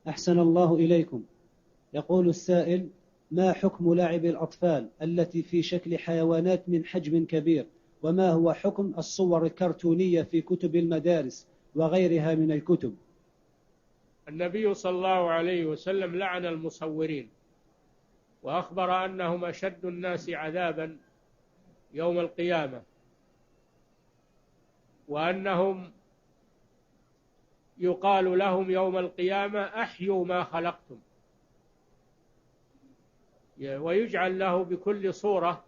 أحسن الله إليكم. يقول السائل: ما حكم لعب الأطفال التي في شكل حيوانات من حجم كبير؟ وما هو حكم الصور الكرتونية في كتب المدارس وغيرها من الكتب؟ النبي صلى الله عليه وسلم لعن المصورين، وأخبر أنهم أشد الناس عذابا يوم القيامة، وأنهم يقال لهم يوم القيامة: أحيوا ما خلقتم. ويجعل له بكل صورة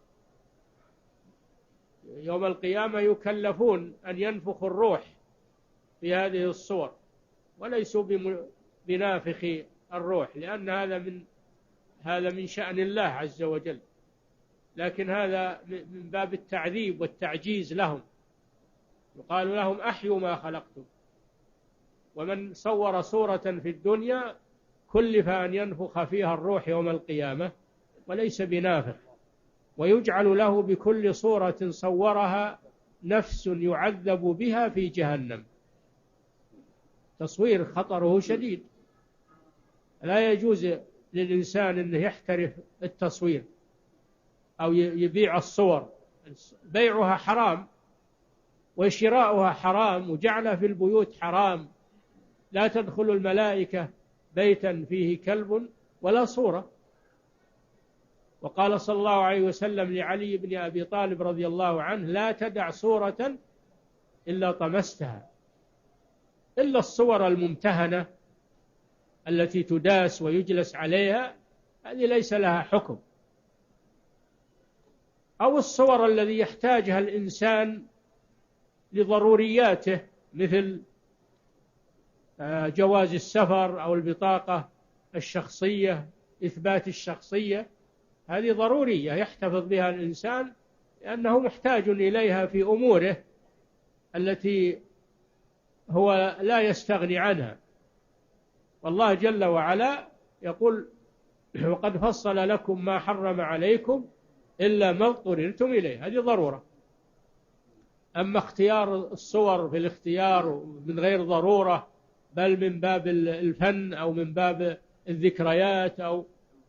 يوم القيامة، يكلفون أن ينفخوا الروح في هذه الصور، وليسوا بنافخ الروح، لأن هذا من شأن الله عز وجل، لكن هذا من باب التعذيب والتعجيز لهم. يقال لهم: أحيوا ما خلقتم. ومن صور صورة في الدنيا كلف أن ينفخ فيها الروح يوم القيامة وليس بنافخ، ويجعل له بكل صورة صورها نفس يعذب بها في جهنم. تصوير خطره شديد، لا يجوز للإنسان أنه يحترف التصوير أو يبيع الصور. بيعها حرام وشراؤها حرام، وجعلها في البيوت حرام. لا تدخل الملائكة بيتا فيه كلب ولا صورة. وقال صلى الله عليه وسلم لعلي بن أبي طالب رضي الله عنه: لا تدع صورة إلا طمستها، إلا الصور الممتهنة التي تداس ويجلس عليها، هذه ليس لها حكم. أو الصور الذي يحتاجها الإنسان لضرورياته، مثل جواز السفر أو البطاقة الشخصية، إثبات الشخصية، هذه ضرورية يحتفظ بها الإنسان لأنه محتاج إليها في أموره التي هو لا يستغني عنها. والله جل وعلا يقول: وقد فصل لكم ما حرم عليكم إلا ما اضطررتم إليه. هذه ضرورة. أما اختيار الصور في الاختيار من غير ضرورة، بل من باب الفن أو من باب الذكريات،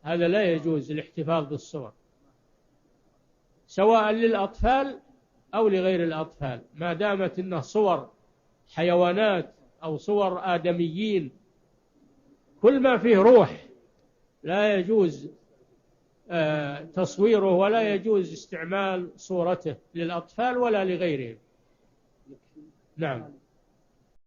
هذا لا يجوز الاحتفاظ بالصور، سواء للأطفال أو لغير الأطفال، ما دامت إنها صور حيوانات أو صور آدميين. كل ما فيه روح لا يجوز تصويره، ولا يجوز استعمال صورته للأطفال ولا لغيرهم. نعم.